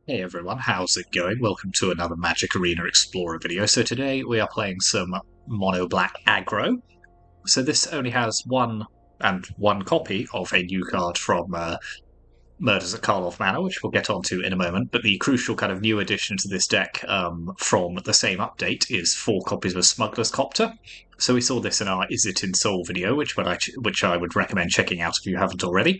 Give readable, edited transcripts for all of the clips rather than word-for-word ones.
Hey everyone, how's it going? Welcome to another Magic Arena Explorer video. So today we are playing some Mono Black Aggro. So this only has one copy of a new card from Murders at Karlov Manor, which we'll get onto in a moment. But the crucial kind of new addition to this deck from the same update is 4 copies of Smuggler's Copter. So we saw this in our Izzet in Soul video, which I would recommend checking out if you haven't already.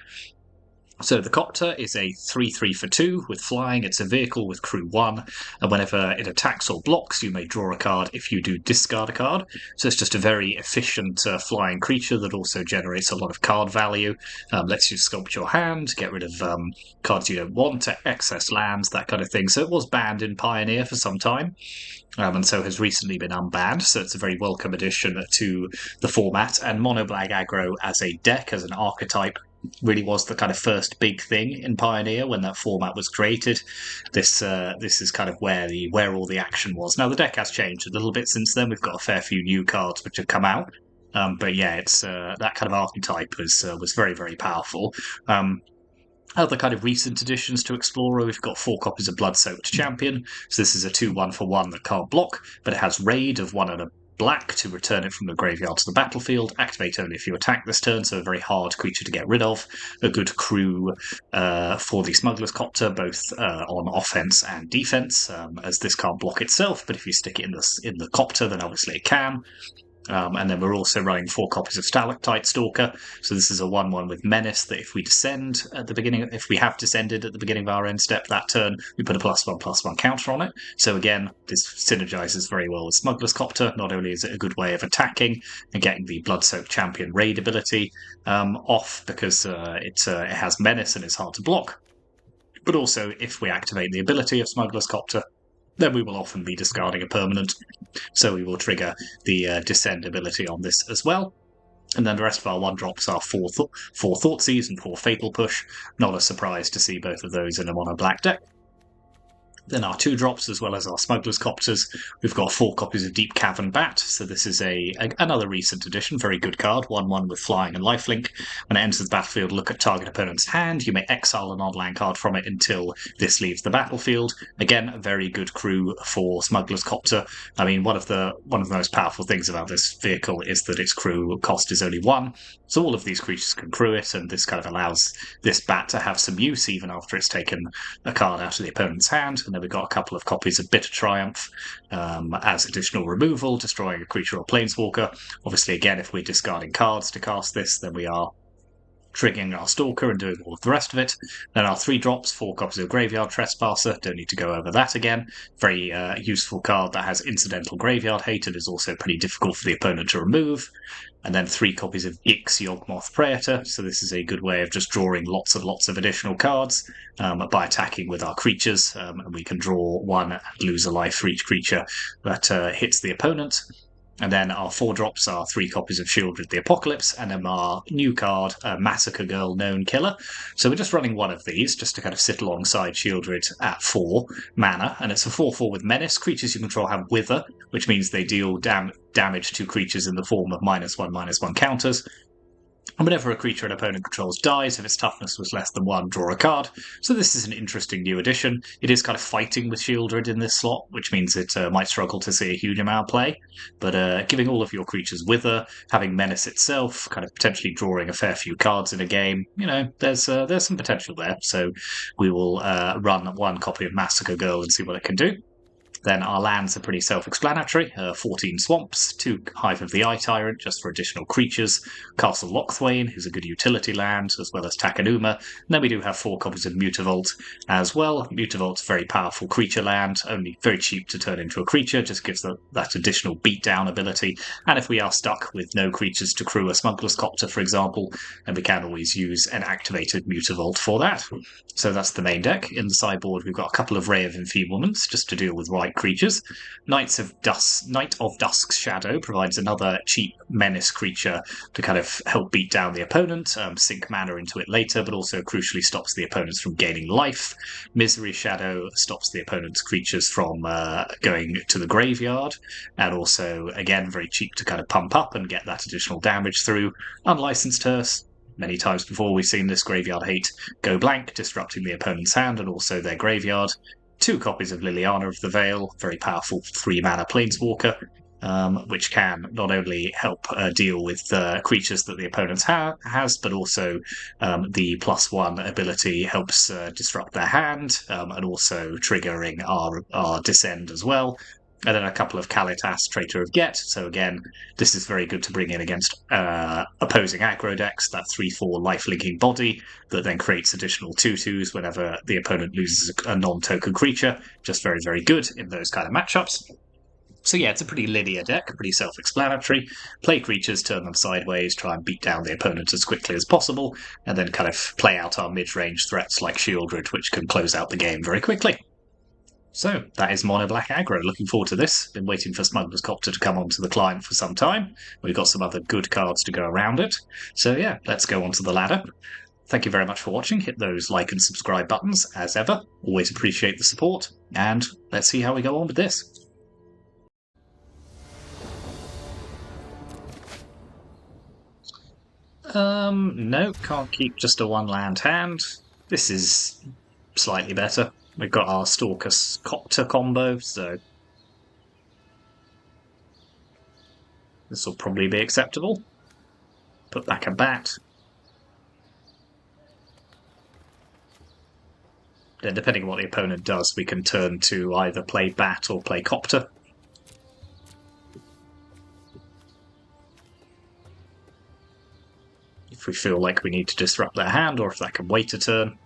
So the Copter is a 3/3 for 2 with flying. It's a vehicle with crew 1, and whenever it attacks or blocks, you may draw a card. If you do, discard a card. So it's just a very efficient flying creature that also generates a lot of card value. Lets you sculpt your hand, get rid of cards you don't want, excess lands, that kind of thing. So it was banned in Pioneer for some time. And so has recently been unbanned, so it's a very welcome addition to the format. And Mono Black Aggro as a deck, as an archetype, really was the kind of first big thing in Pioneer when that format was created. This is kind of where all the action was. Now the deck has changed a little bit since then. We've got a fair few new cards which have come out, but yeah, it's that kind of archetype was very, very powerful. Other kind of recent additions to Explorer, we've got 4 copies of Blood-Soaked Champion. So this is a 2/1 for 1 that can't block, but it has Raid of 1 and a black to return it from the graveyard to the battlefield. Activate only if you attack this turn, so a very hard creature to get rid of. A good crew for the Smuggler's Copter, both on offense and defense, as this can't block itself, but if you stick it in the Copter, then obviously it can. And then we're also running 4 copies of Stalactite Stalker. So this is a 1/1 with Menace that if we descend at the beginning, if we have descended at the beginning of our end step that turn, we put a +1/+1 counter on it. So again, this synergizes very well with Smuggler's Copter. Not only is it a good way of attacking and getting the Blood-Soaked Champion raid ability off because it has Menace and it's hard to block, but also if we activate the ability of Smuggler's Copter, then we will often be discarding a permanent, so we will trigger the Descend ability on this as well. And then the rest of our 1-drops are 4 Thoughtseize and 4 Fatal Push. Not a surprise to see both of those in a mono black deck. Then our 2-drops, as well as our Smuggler's Copters, we've got 4 copies of Deep Cavern Bat. So this is another recent addition, very good card, 1/1 with flying and lifelink. When it enters the battlefield, look at target opponent's hand. You may exile an on-land card from it until this leaves the battlefield. Again, a very good crew for Smuggler's Copter. I mean, one of the most powerful things about this vehicle is that its crew cost is only 1. So all of these creatures can crew it, and this kind of allows this bat to have some use even after it's taken a card out of the opponent's hand. And then we've got a couple of copies of Bitter Triumph as additional removal, destroying a creature or planeswalker. Obviously, again, if we're discarding cards to cast this, then we are triggering our Stalker and doing all of the rest of it. Then our 3-drops, 4 copies of Graveyard Trespasser. Don't need to go over that again. Very useful card that has incidental Graveyard Hate and is also pretty difficult for the opponent to remove. And then 3 copies of Gix Yawgmoth Praetor. So this is a good way of just drawing lots of additional cards by attacking with our creatures. And we can draw 1 and lose a life for each creature that hits the opponent. And then our 4-drops are 3 copies of Shieldred the Apocalypse, and then our new card, Massacre Girl Known Killer. So we're just running 1 of these, just to kind of sit alongside Shieldred at 4 mana, and it's a 4/4 with Menace. Creatures you control have Wither, which means they deal damage to creatures in the form of -1/-1 counters. And whenever a creature an opponent controls dies, if its toughness was less than 1, draw a card. So this is an interesting new addition. It is kind of fighting with Shieldred in this slot, which means it might struggle to see a huge amount of play. But giving all of your creatures Wither, having Menace itself, kind of potentially drawing a fair few cards in a game, there's some potential there. So we will run 1 copy of Massacre Girl and see what it can do. Then our lands are pretty self-explanatory. 14 Swamps, 2 Hive of the Eye Tyrant, just for additional creatures. Castle Lochthwain, who's a good utility land, as well as Takenuma. And then we do have 4 copies of Mutavault as well. Mutavault's very powerful creature land, only very cheap to turn into a creature, just gives that additional beatdown ability. And if we are stuck with no creatures to crew a Smuggler's Copter, for example, then we can always use an activated Mutavault for that. So that's the main deck. In the sideboard, we've got a couple of Ray of Enfeeblements, just to deal with white creatures. Night of Dusk's Shadow provides another cheap menace creature to kind of help beat down the opponent, sink mana into it later, but also crucially stops the opponents from gaining life. Misery Shadow stops the opponent's creatures from going to the graveyard, and also, again, very cheap to kind of pump up and get that additional damage through. Unlicensed Hearse Many times before we've seen this Graveyard Hate go blank, disrupting the opponent's hand and also their graveyard. 2 copies of Liliana of the Veil, very powerful 3-mana Planeswalker, which can not only help deal with creatures that the opponent has, but also the +1 ability helps disrupt their hand, and also triggering our Descend as well. And then a couple of Kalitas, Traitor of Get. So again, this is very good to bring in against opposing aggro decks, that 3/4 life-linking body that then creates additional 2/2s whenever the opponent loses a non-token creature. Just very, very good in those kind of matchups. So yeah, it's a pretty linear deck, pretty self-explanatory. Play creatures, turn them sideways, try and beat down the opponent as quickly as possible, and then kind of play out our mid-range threats like Shieldred, which can close out the game very quickly. So, that is Mono Black Aggro. Looking forward to this. Been waiting for Smuggler's Copter to come onto the client for some time. We've got some other good cards to go around it. So yeah, let's go onto the ladder. Thank you very much for watching. Hit those like and subscribe buttons, as ever. Always appreciate the support. And let's see how we go on with this. No, can't keep just a 1-land hand. This is slightly better. We've got our Stalker Copter combo, so this will probably be acceptable. Put back a bat. Then depending on what the opponent does, we can turn to either play bat or play Copter. If we feel like we need to disrupt their hand, or if that can wait a turn.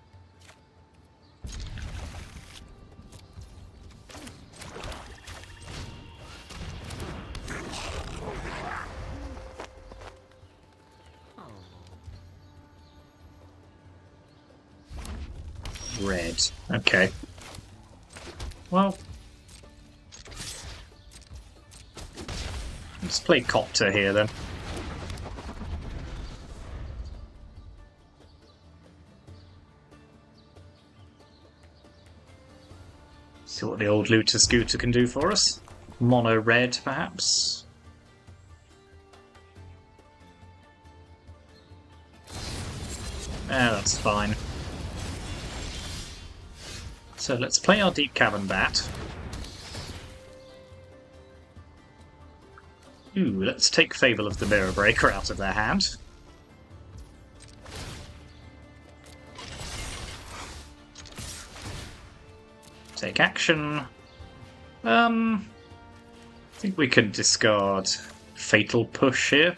Red. Okay. Well, let's play Copter here then. See what the old Looter Scooter can do for us. Mono red, perhaps. That's fine. So let's play our Deep Cavern Bat. Ooh, let's take Fable of the Mirror Breaker out of their hand. Take action. I think we can discard Fatal Push here.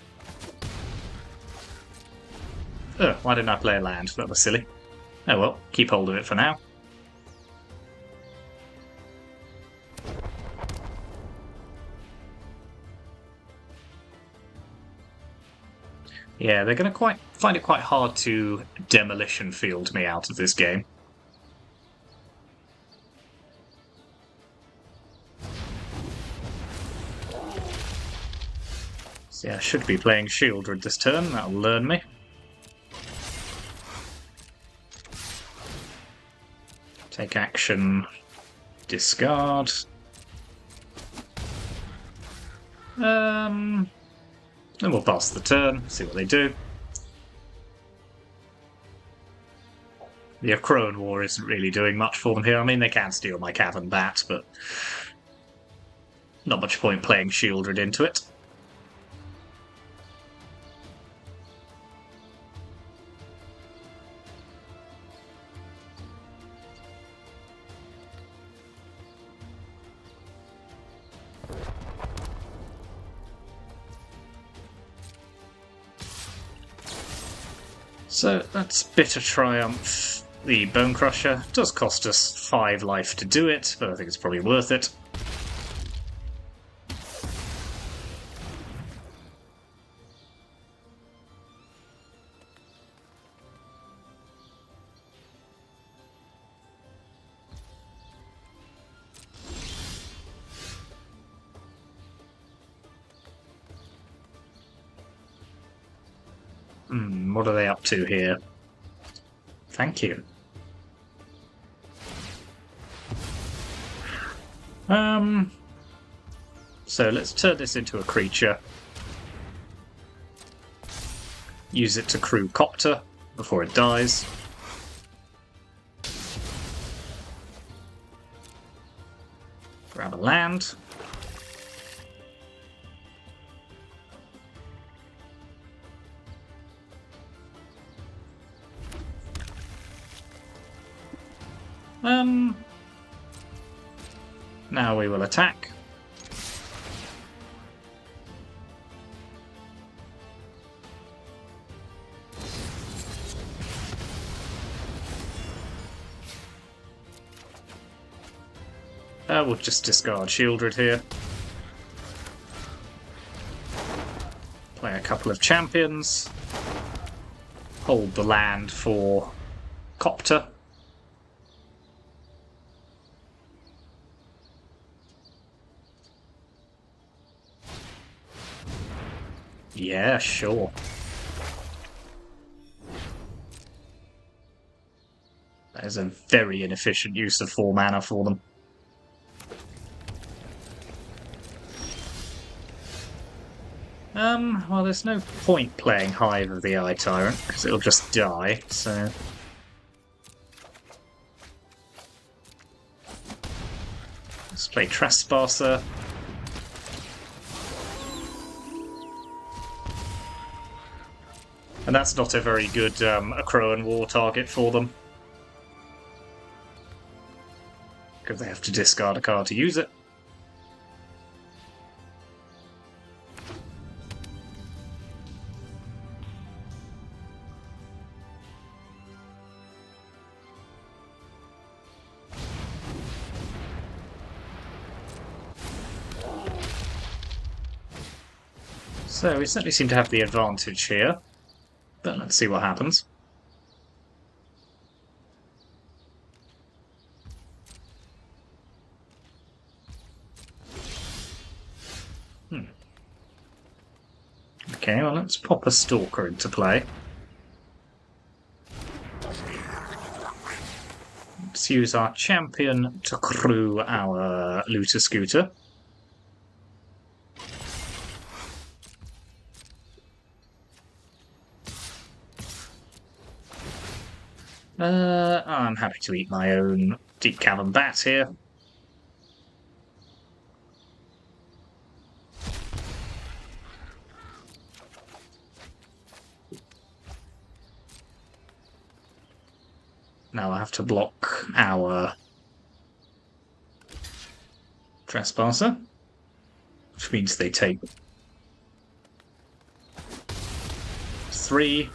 Why didn't I play a land? That was silly. Oh well, keep hold of it for now. Yeah, they're going to find it quite hard to Demolition Field me out of this game. So yeah, I should be playing Shieldred this turn, that'll learn me. Take action, discard. Then we'll pass the turn, see what they do. The Akroan War isn't really doing much for them here. I mean, they can steal my Cavern Bat, but not much point playing Shieldred into it. So that's Bitter Triumph. The Bone Crusher does cost us 5 life to do it, but I think it's probably worth it. What are they up to here? Thank you. So let's turn this into a creature. Use it to crew Copter before it dies. Grab a land. Now we will attack. We'll just discard Shieldred here. Play a couple of champions. Hold the land for Copter. Yeah, sure. That is a very inefficient use of 4 mana for them. Well, there's no point playing Hive of the Eye Tyrant, because it'll just die, so... Let's play Trespasser. And that's not a very good Akroan War target for them. Because they have to discard a card to use it. So we certainly seem to have the advantage here. But let's see what happens. Okay, well, let's pop a Stalker into play. Let's use our champion to crew our Looter Scooter. I'm happy to eat my own Deep Cavern Bat here. Now I have to block our Trespasser, which means they take 3.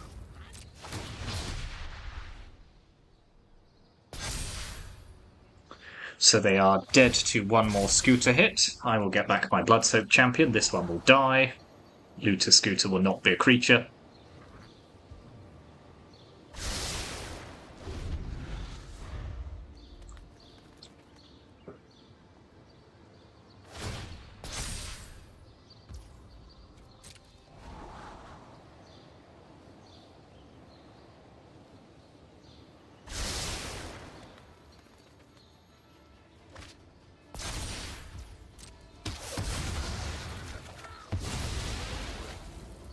So they are dead to 1 more Scooter hit. I will get back my Blood-Soaked champion. This one will die. Looter Scooter will not be a creature.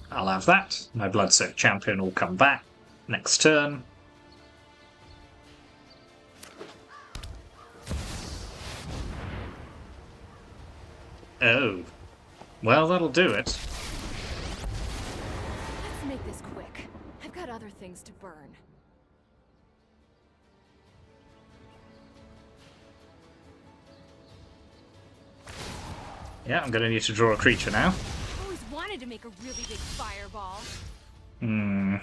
I'll have that. My Blood-Soaked champion will come back next turn. Oh. Well, that'll do it. Let's make this quick. I've got other things to burn. Yeah, I'm going to need to draw a creature now. Wanted to make a really big fireball. Oh,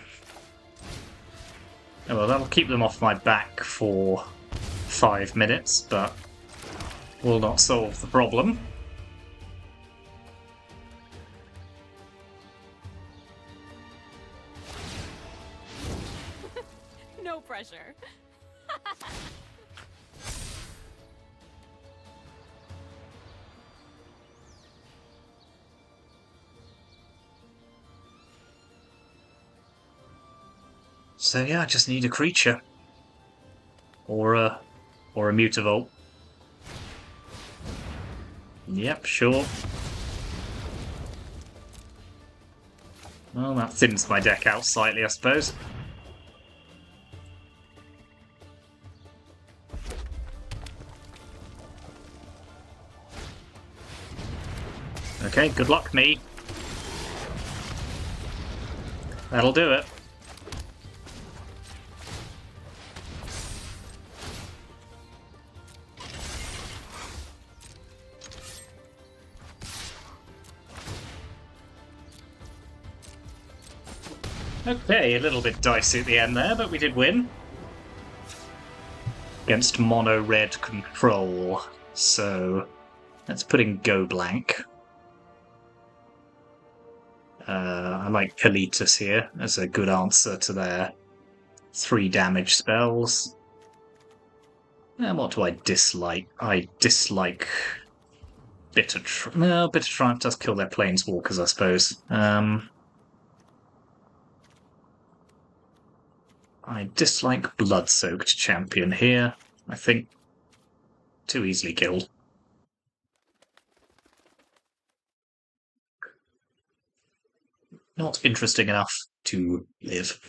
well, that'll keep them off my back for 5 minutes, but will not solve the problem. No pressure. So yeah, I just need a creature. Or a Mutavault. Yep, sure. Well, that thins my deck out slightly, I suppose. Okay, good luck, me. That'll do it. Okay, a little bit dicey at the end there, but we did win. Against mono red control. So let's put in go blank. I like Kalitas here as a good answer to their 3 damage spells. And what do I dislike? I dislike Bitter Triumph. No, Bitter Triumph does kill their planeswalkers, I suppose. I dislike Blood-Soaked Champion here. I think too easily killed. Not interesting enough to live.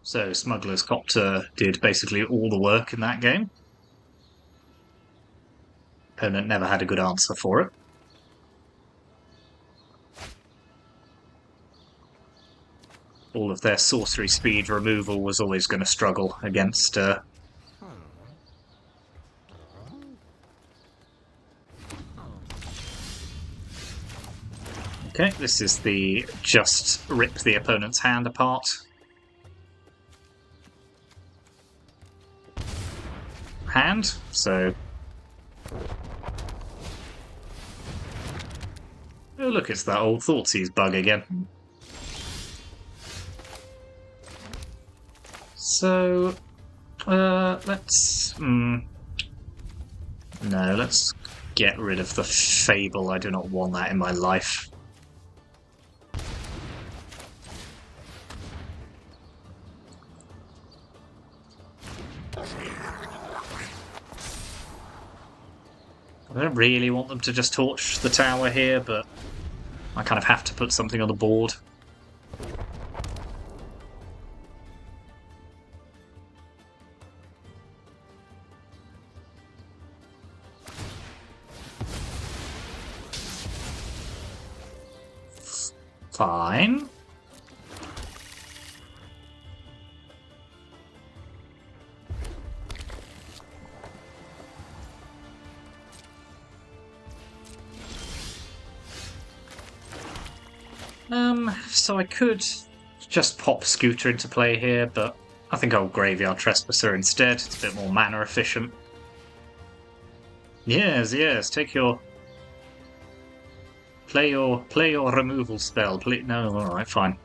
So Smuggler's Copter did basically all the work in that game. Opponent never had a good answer for it. All of their sorcery speed removal was always going to struggle against Okay, this is the just rip the opponent's hand apart. Hand, so... Oh look, it's that old Thoughtseize bug again. So... let's... No, let's get rid of the Fable. I do not want that in my life. I don't really want them to just torch the tower here, but I kind of have to put something on the board. Fine. So I could just pop Scooter into play here, but I think I'll Graveyard Trespasser instead. It's a bit more mana efficient. Yes, yes, take your... Play your removal spell. No, alright, fine.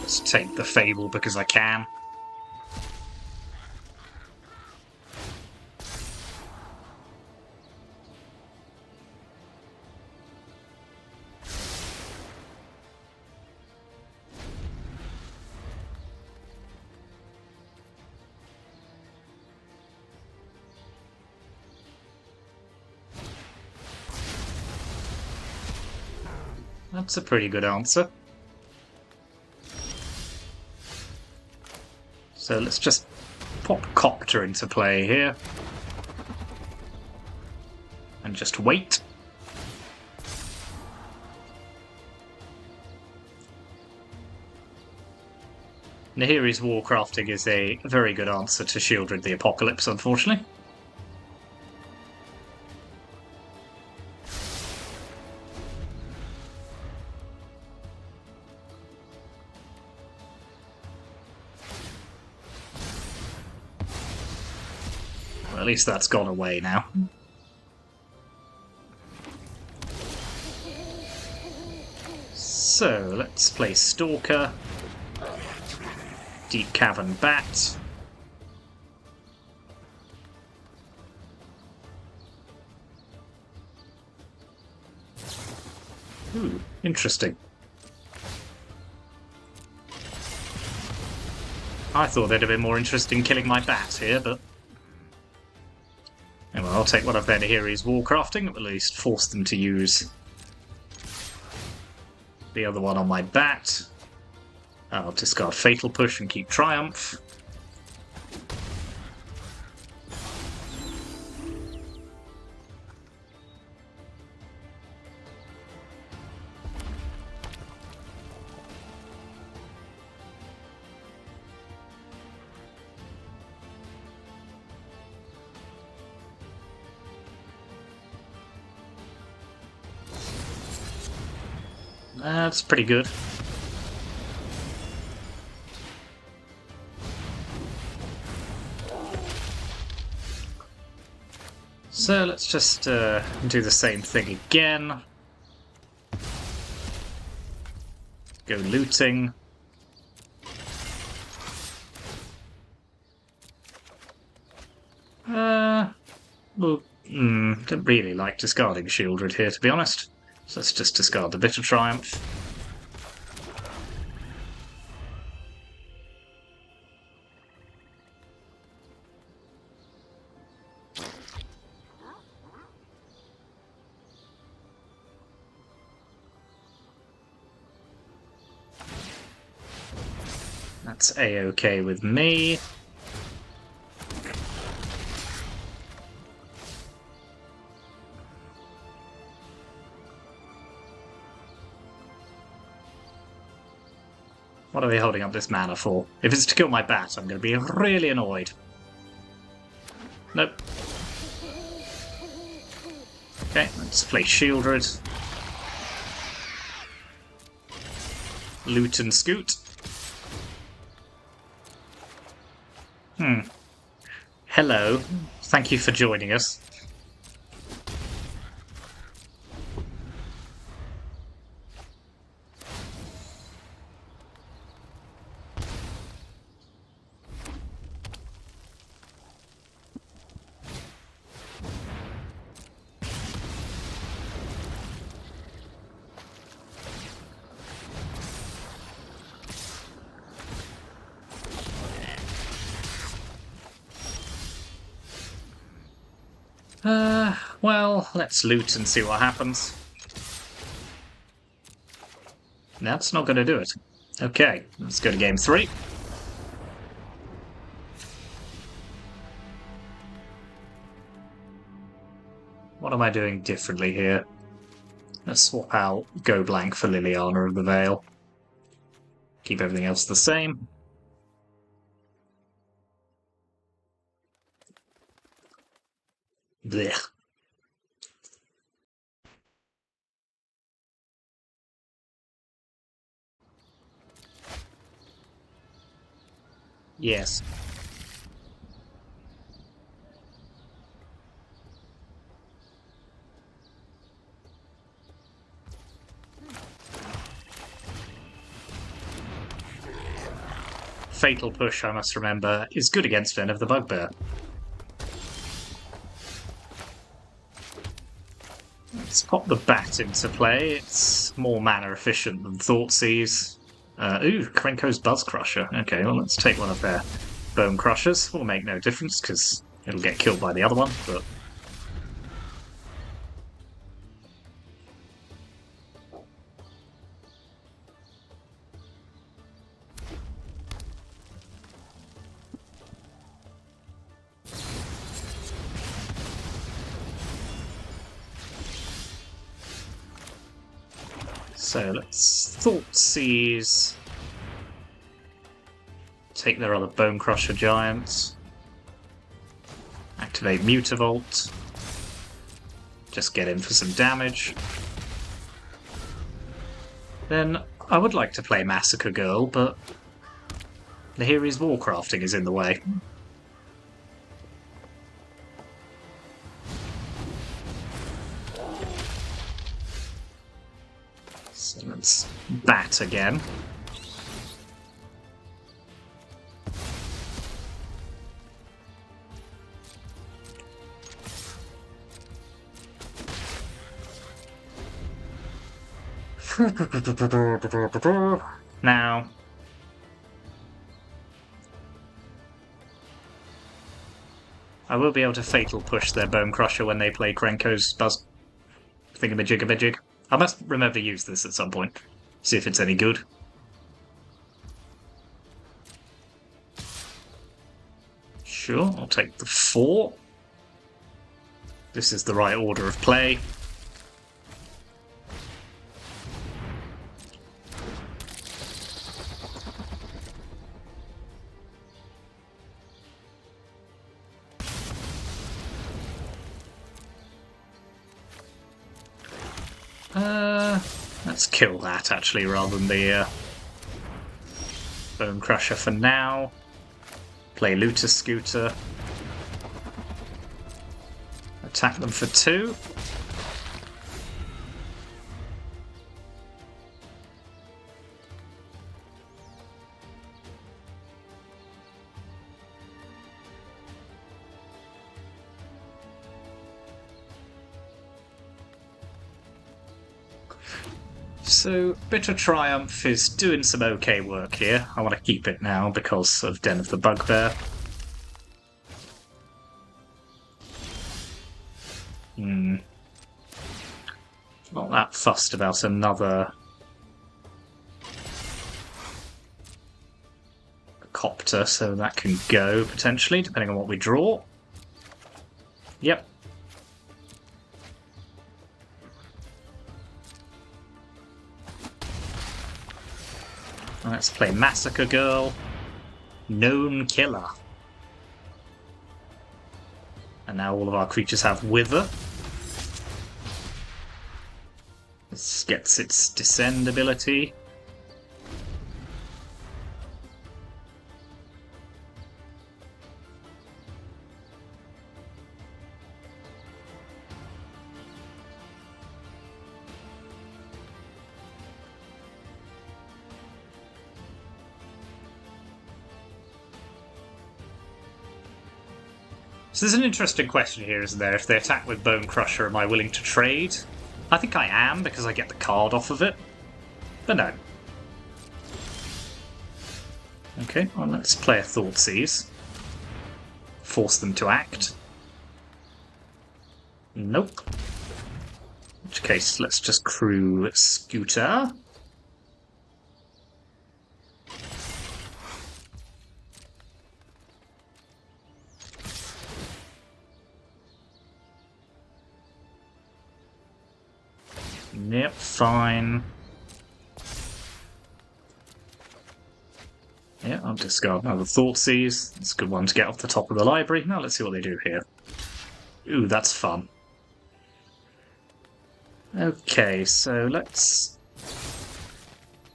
Let's take the Fable because I can. That's a pretty good answer. So let's just pop Copter into play here. And just wait. Nahiri's Warcrafting is a very good answer to Shieldred the Apocalypse, unfortunately. Well, at least that's gone away now. So, let's play Stalker. Deep Cavern Bat. Ooh, interesting. I thought they'd have been more interested in killing my bat here, but... Anyway, I'll take one of their Nahiri's Warcrafting, at least force them to use the other one on my bat. I'll discard Fatal Push and keep Triumph. That's pretty good. So let's just do the same thing again. Go looting. Well, don't really like discarding Shieldred here, to be honest. So let's just discard the Bitter Triumph. That's A-OK with me. What are they holding up this mana for? If it's to kill my bat, I'm going to be really annoyed. Nope. Okay, let's play Shieldred. Loot and scoot. Hello. Thank you for joining us. Well, let's loot and see what happens. That's not going to do it. Okay, let's go to game 3. What am I doing differently here? Let's swap out Go Blank for Liliana of the Veil. Keep everything else the same. Blech. Yes. Fatal Push, I must remember, is good against Den of the Bugbear. Let's pop the bat into play. It's more mana efficient than Thoughtseize. Ooh, Krenko's Buzz Crusher. Okay, well, let's take one of their Bone Crushers. Will make no difference because it'll get killed by the other one, but... So let's Thoughtseize. Take their other Bone Crusher Giants. Activate Mutavault. Just get in for some damage. Then I would like to play Massacre Girl, but Nahiri's Warcrafting is in the way. So let's bat again. Now, I will be able to fatal push their Bone Crusher when they play Krenko's Buzz Thingamajigabajig. I must remember to use this at some point. See if it's any good. Sure, I'll take the 4. This is the right order of play. Let's kill that, actually, rather than the Bone Crusher for now. Play Looter Scooter. Attack them for 2. So, Bitter Triumph is doing some okay work here. I want to keep it now because of Den of the Bugbear. Not that fussed about another Copter, so that can go, potentially, depending on what we draw. Yep. Let's play Massacre Girl. Known Killer. And now all of our creatures have Wither. This gets its Descend ability. So there's an interesting question here, isn't there? If they attack with Bone Crusher, am I willing to trade? I think I am, because I get the card off of it. But no. Okay, well, let's play a Thoughtseize. Force them to act. Nope. In which case, let's just crew Scooter. Yep, fine. Yeah, I'll discard another Thoughtseize. It's a good one to get off the top of the library. Now let's see what they do here. Ooh, that's fun. Okay, so let's...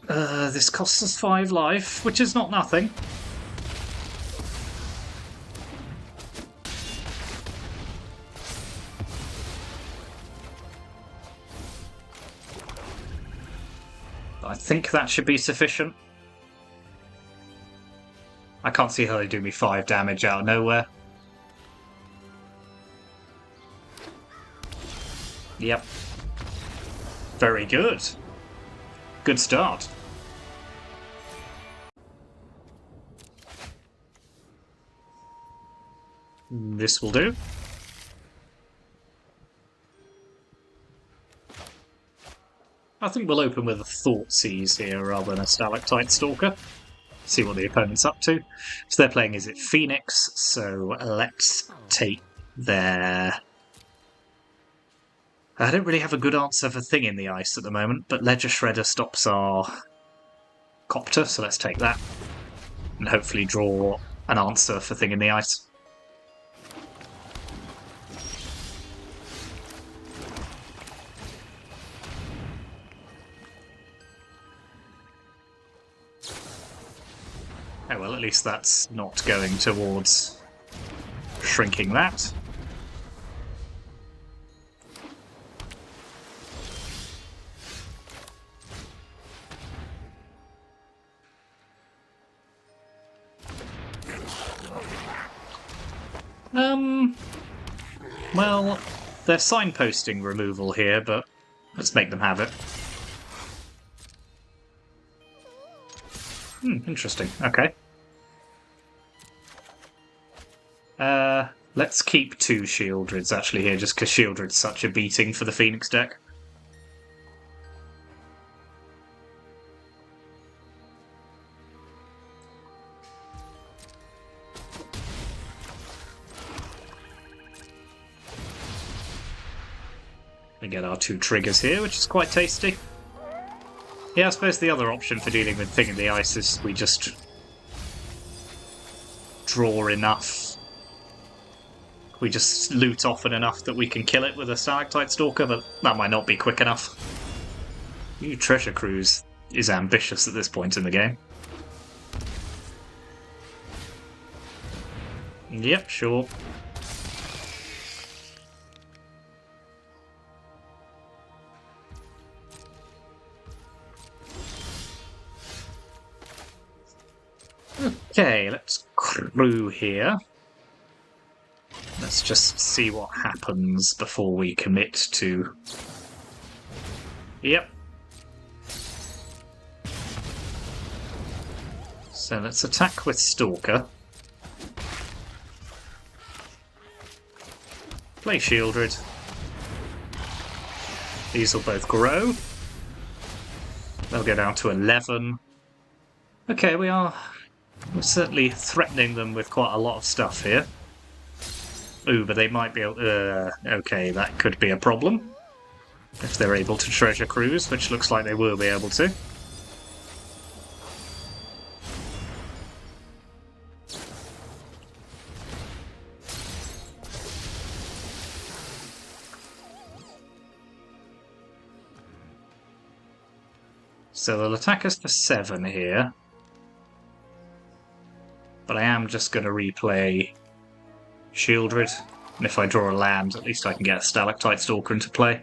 this costs us 5 life, which is not nothing. I think that should be sufficient. I can't see how they do me 5 damage out of nowhere. Yep. Very good. Good start. This will do. I think we'll open with a Thoughtseize here rather than a Stalactite Stalker. See what the opponent's up to. So they're playing Izzet Phoenix, so let's take their... I don't really have a good answer for Thing in the Ice at the moment, but Ledger Shredder stops our Copter, so let's take that. And hopefully draw an answer for Thing in the Ice. Oh well, at least that's not going towards shrinking that. Well, they're signposting removal here, but let's make them have it. Interesting. Okay. Let's keep 2 Shieldreds actually here, just because Shieldred's such a beating for the Phoenix deck. We get our 2 triggers here, which is quite tasty. Yeah, I suppose the other option for dealing with Thing in the Ice is we just draw enough. We just loot often enough that we can kill it with a Stalactite Stalker, but that might not be quick enough. New Treasure Cruise is ambitious at this point in the game. Yep, sure. Okay, let's crew here. Let's just see what happens before we commit to... Yep. So let's attack with Stalker. Play Shieldred. These will both grow. They'll go down to 11. Okay, we're certainly threatening them with quite a lot of stuff here. Ooh, but they might be able... okay, that could be a problem. If they're able to Treasure Cruise, which looks like they will be able to. So they'll attack us for 7 here. But I am just going to replay Shieldred. And if I draw a land, at least I can get a Stalactite Stalker into play.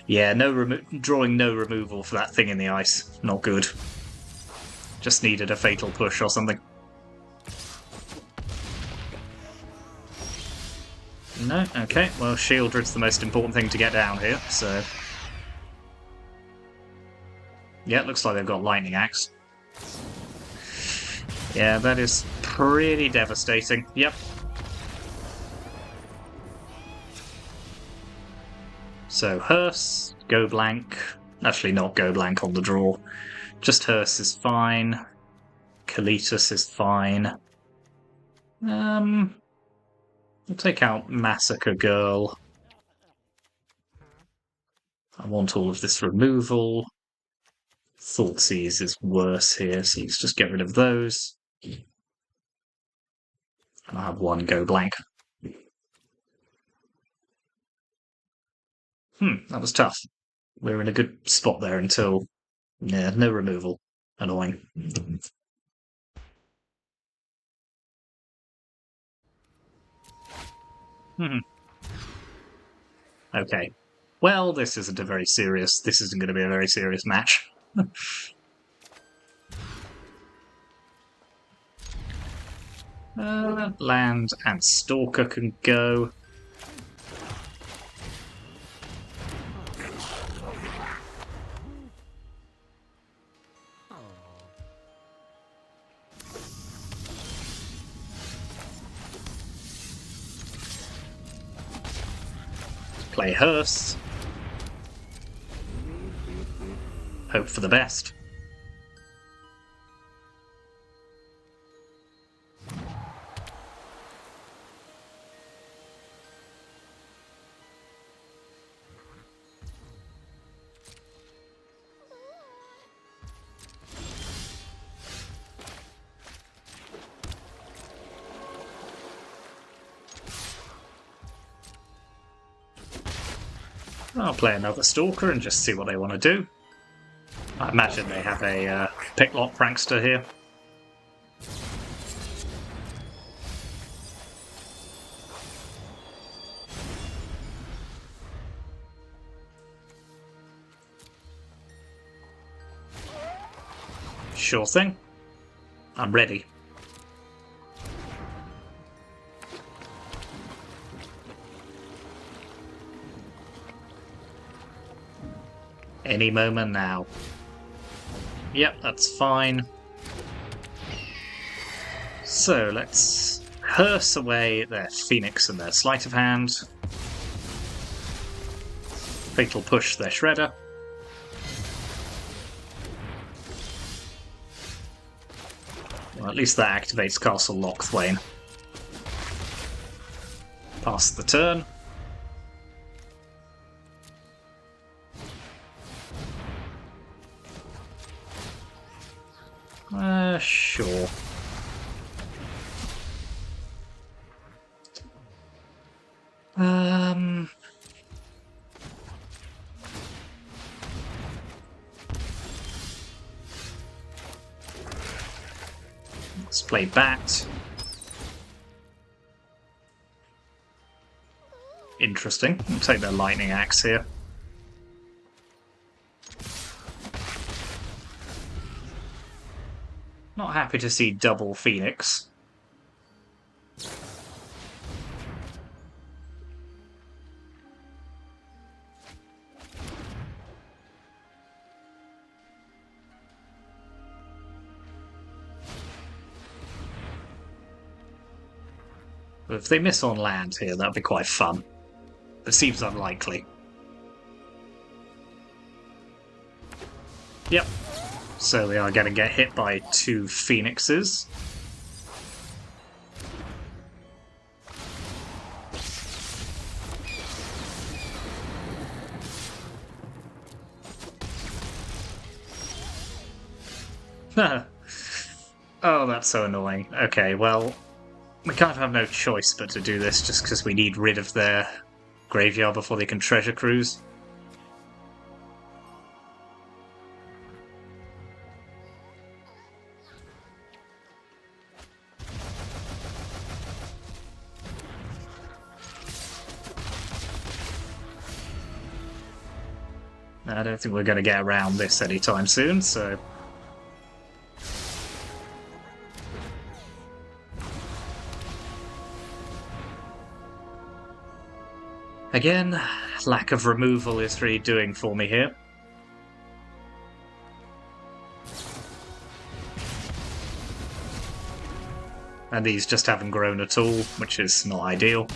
Yeah, drawing no removal for that Thing in the Ice. Not good. Just needed a Fatal Push or something. No? Okay, well, Shieldred's the most important thing to get down here, so... Yeah, it looks like they've got Lightning Axe. Yeah, that is pretty devastating. Yep. So, Hearse, go blank. Actually, not go blank on the draw. Just Hearse is fine. Kalitas is fine. We'll take out Massacre Girl. I want all of this removal. Thoughtseize is worse here, so let's just get rid of those. And I'll have 1 go blank. That was tough. We were in a good spot there until... Yeah, no removal. Annoying. Okay. Well, this isn't a very serious... This isn't going to be a very serious match. Land and Stalker can go. Play Hearse. Hope for the best. I'll play another Stalker and just see what they want to do. I imagine they have a Picklock Prankster here. Sure thing. I'm ready. Any moment now. Yep, that's fine. So let's hearse away their Phoenix and their Sleight of Hand. Fatal Push their Shredder. Well, at least that activates Castle Lochthwain. Pass the turn. Sure. Let's play Bat. Interesting. We'll take their Lightning Axe here. Not happy to see double Phoenix. But if they miss on land here, that'd be quite fun. But seems unlikely. Yep. So we are going to get hit by 2 Phoenixes. Oh, that's so annoying. Okay, well, we kind of have no choice but to do this just because we need rid of their graveyard before they can treasure cruise. I don't think we're going to get around this anytime soon, so... Again, lack of removal is really doing for me here. And these just haven't grown at all, which is not ideal.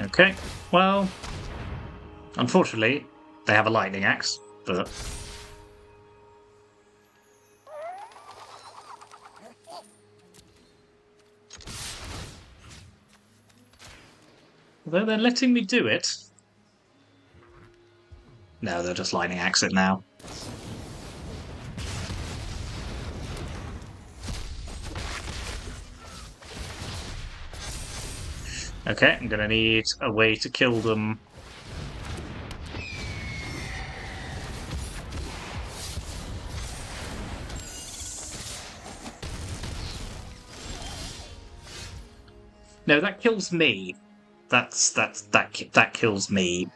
Okay, well, unfortunately, they have a Lightning Axe, but... Although they're letting me do it. No, they're just Lightning Axe it now. Okay, I'm gonna need a way to kill them. No, that kills me. That kills me.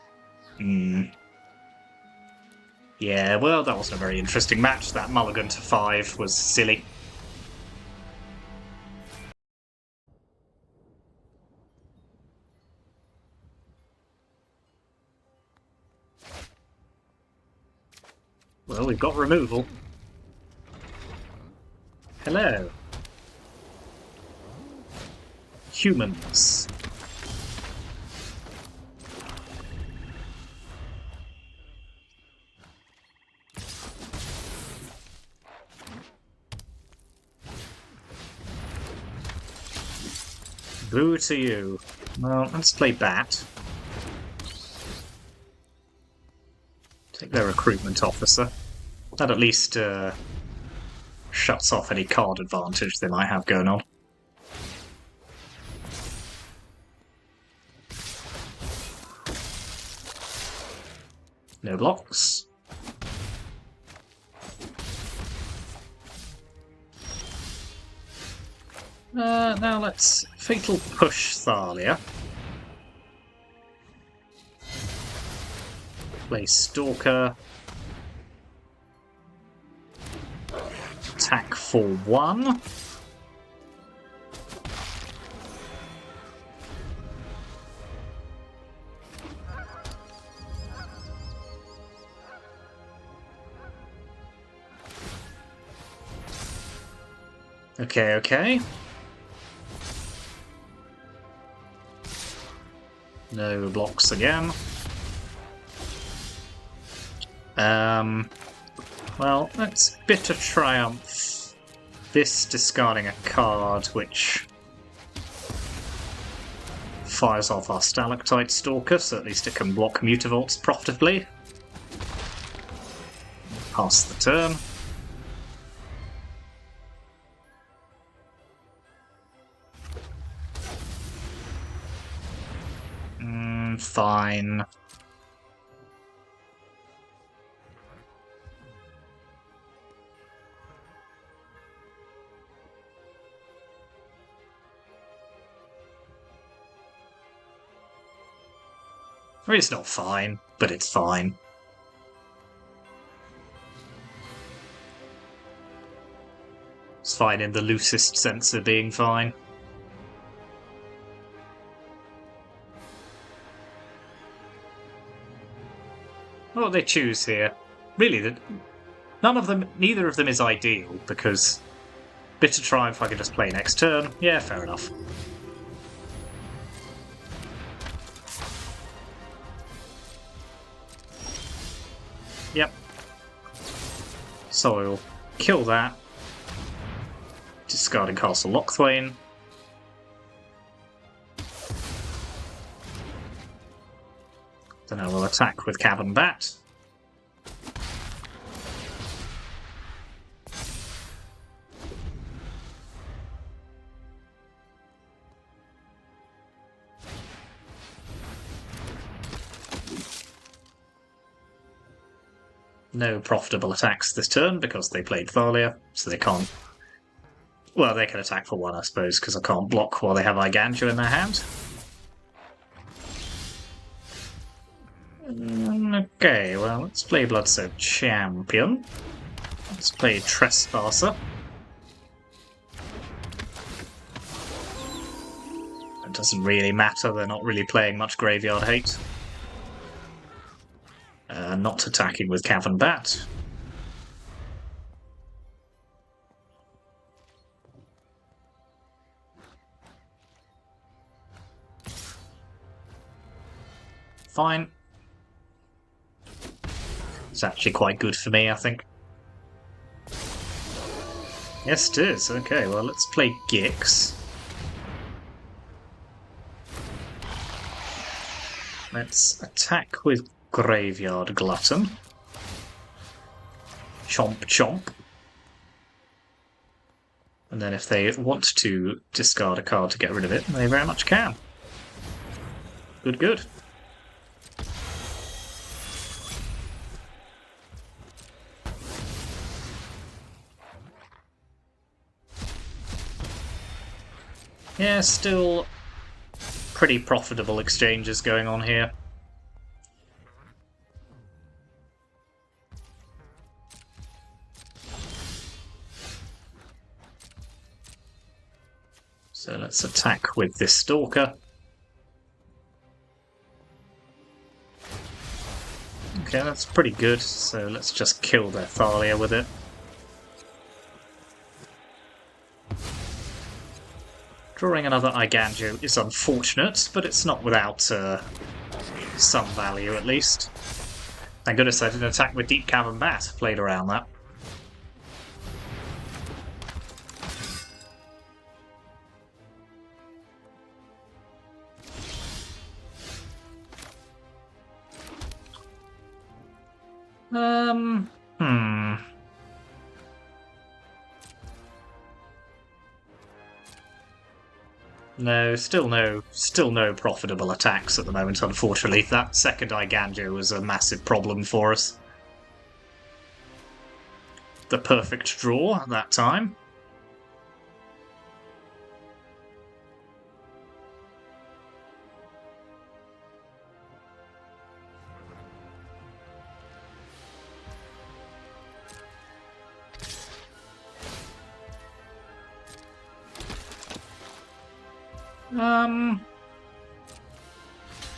Yeah, well, that wasn't a very interesting match. That mulligan to 5 was silly. Well, we've got removal. Hello. Humans. Boo to you. Well, let's play Bat. Take their recruitment officer. That at least shuts off any card advantage they might have going on. No blocks. Now let's Fatal Push Thalia. Play Stalker. Attack for 1. Okay, okay. No blocks again. Well, let's Bitter Triumph. This discarding a card which fires off our Stalactite Stalker, so at least it can block Mutavaults profitably. Pass the turn. Fine. I mean, it's not fine, but it's fine. It's fine in the loosest sense of being fine. What do they choose here? Really, neither of them is ideal, because Bitter Triumph I can just play next turn. Yeah, fair enough. Yep. So I'll kill that. Discarding Castle Lochthwain. Then I will attack with Cavern Bat. No profitable attacks this turn because they played Thalia, so they can't. Well, they can attack for one, I suppose, because I can't block while they have Iganjo in their hand. Okay, well, let's play Bloodsoaked Champion. Let's play Trespasser. It doesn't really matter, they're not really playing much Graveyard Hate. Not attacking with Cavern Bat. Fine. It's actually quite good for me, I think. Yes, it is. Okay, well, let's play Gix. Let's attack with Graveyard Glutton. Chomp chomp. And then if they want to discard a card to get rid of it, they very much can. Good, good. Yeah, still pretty profitable exchanges going on here. So let's attack with this Stalker. Okay, that's pretty good, so let's just kill their Thalia with it. Drawing another Iganjo is unfortunate, but it's not without some value at least. Thank goodness I didn't attack with Deep Cavern Bat, played around that. No, still no profitable attacks at the moment, unfortunately. That second Iganjo was a massive problem for us. The perfect draw at that time.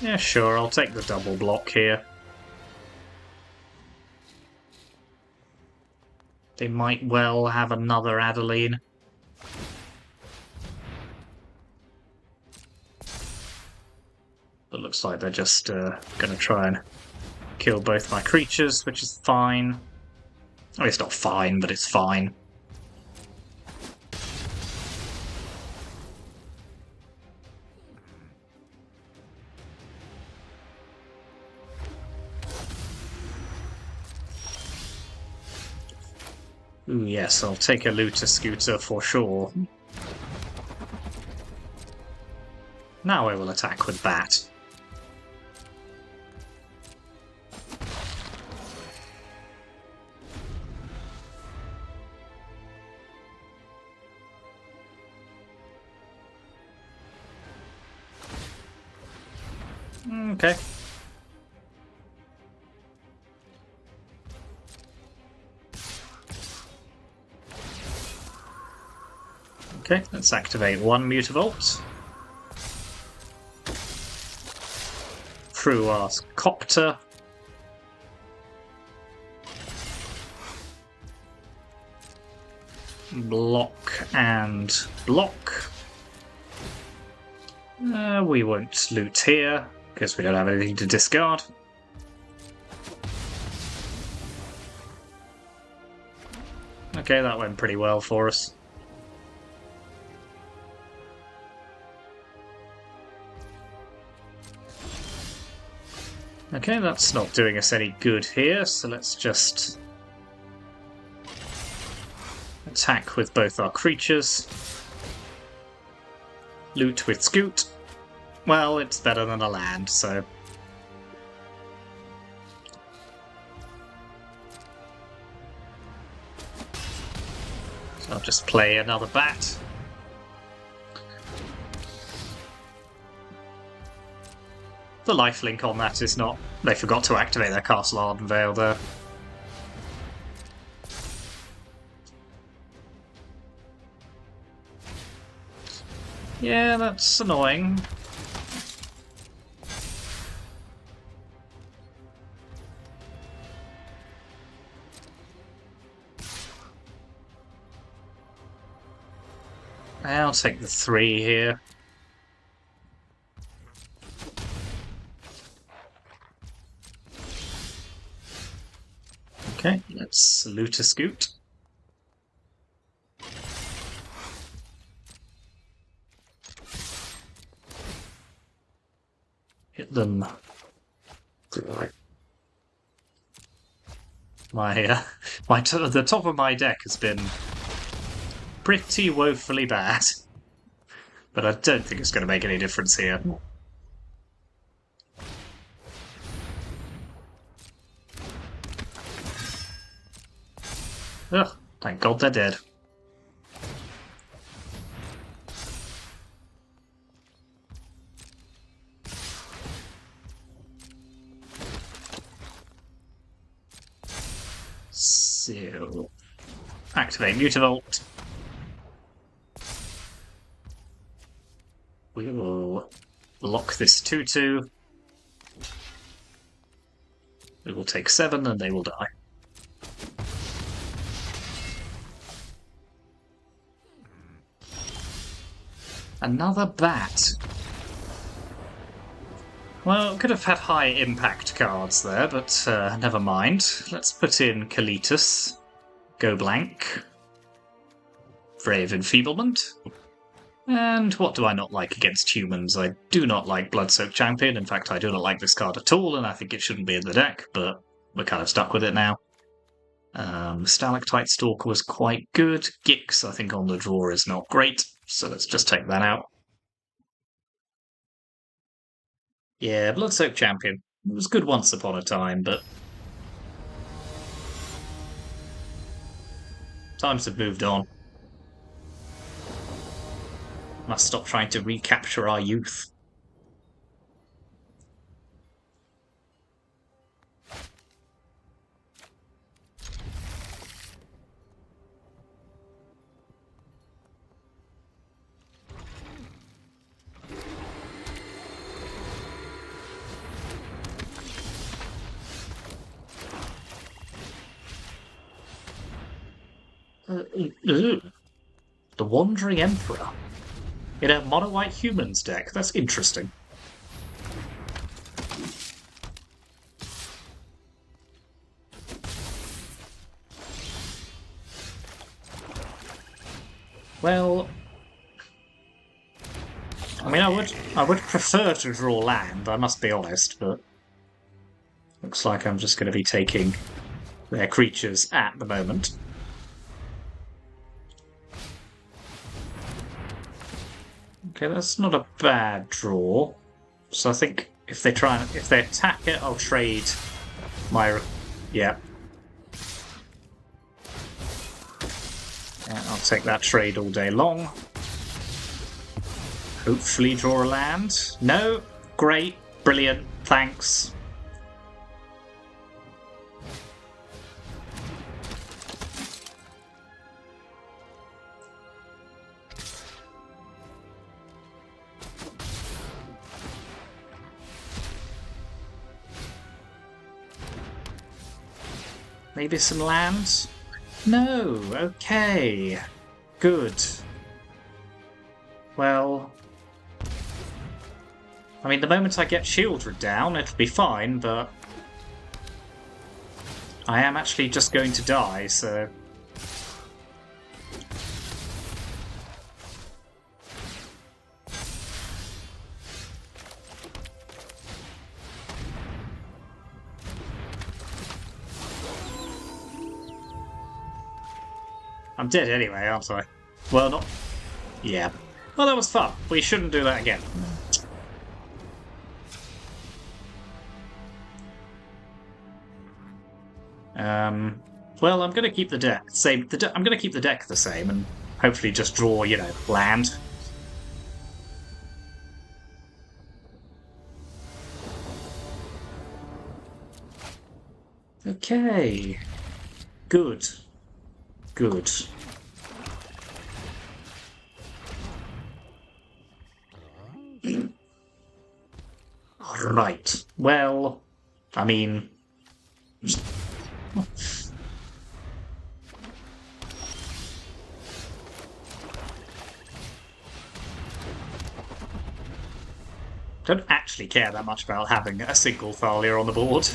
Yeah, sure, I'll take the double block here. They might well have another Adeline. It looks like they're just going to try and kill both my creatures, which is fine. I mean, it's not fine, but it's fine. Ooh, yes, I'll take a looter scooter for sure. Now I will attack with that. Okay. Okay, let's activate one Mutavault. Through our Copter. Block and block. We won't loot here, because we don't have anything to discard. Okay, that went pretty well for us. Okay, that's not doing us any good here, so let's just attack with both our creatures. Loot with Scoot. Well, it's better than a land, so... I'll just play another bat. The lifelink on that is not... They forgot to activate their Castle Ardenvale there. Yeah, that's annoying. I'll take the 3 here. Okay, let's loot a Scoot. Hit them. The top of my deck has been pretty woefully bad, but I don't think it's going to make any difference here. Ugh, thank God they're dead. So, activate Mutavault. We will lock this 2/2. We will take 7 and they will die. Another bat. Well, could have had high impact cards there, but never mind. Let's put in Kalitas. Go blank. Brave Enfeeblement. And what do I not like against humans? I do not like Bloodsoaked Champion. In fact, I do not like this card at all, and I think it shouldn't be in the deck, but we're kind of stuck with it now. Stalactite Stalker was quite good. Gix, I think, on the draw is not great, so let's just take that out. Yeah, Bloodsoaked Champion. It was good once upon a time, but... times have moved on. Must stop trying to recapture our youth. The Wandering Emperor. In a mono-white humans deck. That's interesting. Well, I mean, I would prefer to draw land, I must be honest, but looks like I'm just going to be taking their creatures at the moment. Okay, that's not a bad draw. So I think if they attack it, I'll trade my... Yeah. I'll take that trade all day long. Hopefully draw a land. No? Great. Brilliant. Thanks. Maybe some land? No, okay. Good. Well... I mean, the moment I get shielded down, it'll be fine, but... I am actually just going to die, so... I'm dead anyway, aren't I? Well, not... Yeah. Well, that was fun. We shouldn't do that again. Well, I'm going to keep the deck same. I'm going to keep the deck the same, and hopefully just draw, you know, land. Okay. Good. Good. Right. Well, I mean... Don't actually care that much about having a single Thalia on the board.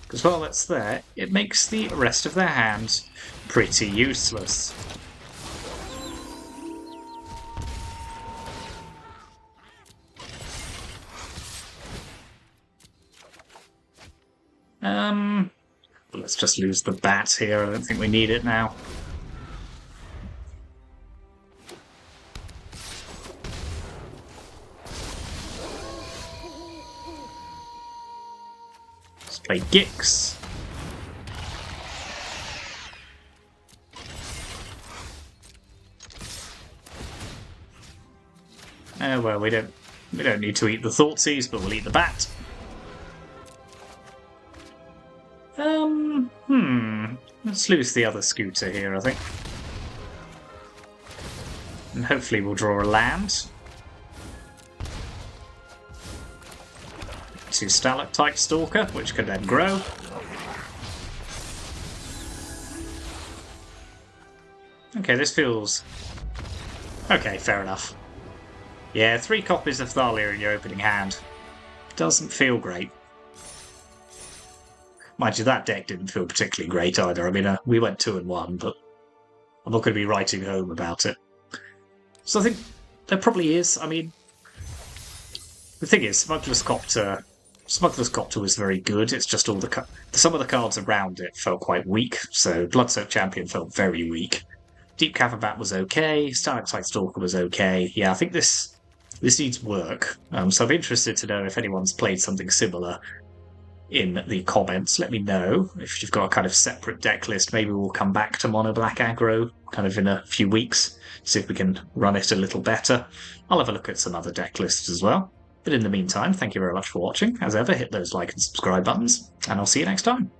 Because while that's there, it makes the rest of their hand pretty useless. Let's just lose the bat here. I don't think we need it now. Let's play Gix. Oh well, we don't need to eat the Thoughtseize, but we'll eat the bat. Let's lose the other scooter here, I think. And hopefully we'll draw a land. To Stalactite Stalker, which can then grow. Okay, this feels... Okay, fair enough. Yeah, 3 copies of Thalia in your opening hand. Doesn't feel great. Mind you, that deck didn't feel particularly great either. I mean, we went 2-1, but I'm not going to be writing home about it. So I think there probably is. I mean, the thing is, Smuggler's Copter was very good. It's just all some of the cards around it felt quite weak. So Bloodsoaked Champion felt very weak. Deep Cavabat was okay. Stalactite Stalker was okay. Yeah, I think this needs work. So I'm interested to know if anyone's played something similar in the comments. Let me know if you've got a kind of separate deck list. Maybe we'll come back to Mono Black Aggro kind of in a few weeks, see if we can run it a little better. I'll have a look at some other deck lists as well. But in the meantime, thank you very much for watching. As ever, hit those like and subscribe buttons, and I'll see you next time.